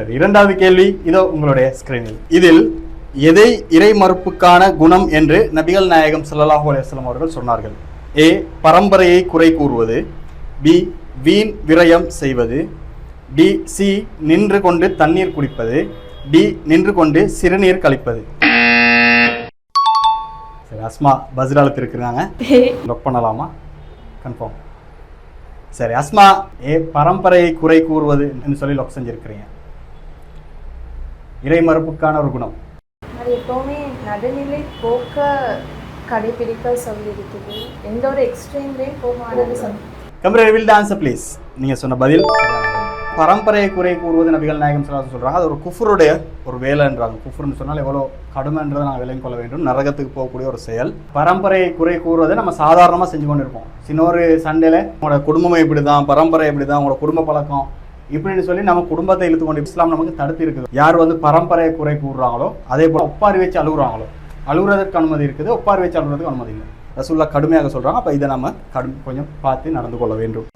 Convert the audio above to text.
சரி, இரண்டாவது கேள்வி இதோ உங்களுடைய ஸ்கிரீனில். இதில் எதை இறை மறுப்புக்கான குணம் என்று நபிகள் நாயகம் ஸல்லல்லாஹு அலைஹி வஸல்லம் அவர்கள் சொன்னார்கள்? ஏ, பரம்பரையை குறை கூறுவது. பி, வீண் விரயம் செய்வது. டி, சி, நின்று கொண்டு தண்ணீர் குடிப்பது. டி, நின்று கொண்டு சிறுநீர் கழிப்பது. சரி, அஸ்மா பதில் அளித்திருக்கிறாங்க. லொக் பண்ணலாமா? கன்ஃபார்ம். சரி, அஸ்மா ஏ, பரம்பரையை குறை கூறுவது என்று சொல்லி லொக் செஞ்சிருக்கிறீங்க. இறை மறுப்புக்கான ஒரு குணம் அது எப்பவுமே நடுநிலை போக்க கடைபிடிக்க சொல்லியிருக்குது. எந்த ஒரு எக்ஸ்ட்ரீம்லேயும் போகாது. கம்பரேட் வில் ஆன்சர் ப்ளீஸ். நீங்கள் சொன்ன பதில் பரம்பரையை குறை கூறுவது நபிகள் நாயகம் ஸல்லல்லாஹு அலைஹி வஸல்லம் சொல்கிறாங்க. அது ஒரு குஃபருடைய ஒரு வேலைன்றாங்க. குஃபுர்னு சொன்னால் எவ்வளோ கடுமைன்றதை நாங்கள் விளங்கிக் கொள்ள வேண்டும். நரகத்துக்கு போகக்கூடிய ஒரு செயல். பரம்பரையை குறை கூறுவதை நம்ம சாதாரணமாக செஞ்சு கொண்டு இருப்போம். சின்னொரு சண்டையில் உங்களோட குடும்பம் இப்படி தான், பரம்பரை இப்படி தான், உங்களோட குடும்ப பழக்கம் இப்படின்னு சொல்லி நம்ம குடும்பத்தை இழுத்து கொண்டு இஸ்லாம் நமக்கு தடுத்து இருக்குது. யார் பரம்பரையை குறை கூறுறாங்களோ அதே போல் ஒப்பாரி வச்சு அழுகுறாங்களோ அழுகுறதுக்கு அனுமதி இருக்குது, ஒப்பாரி வச்சு அழுகுறதுக்கு அனுமதி இல்லை. ரசூலுல்லாஹ் கடுமையாக சொல்கிறாங்க. அப்போ இதை நம்ம கொஞ்சம் பார்த்து நடந்து கொள்ள வேண்டும்.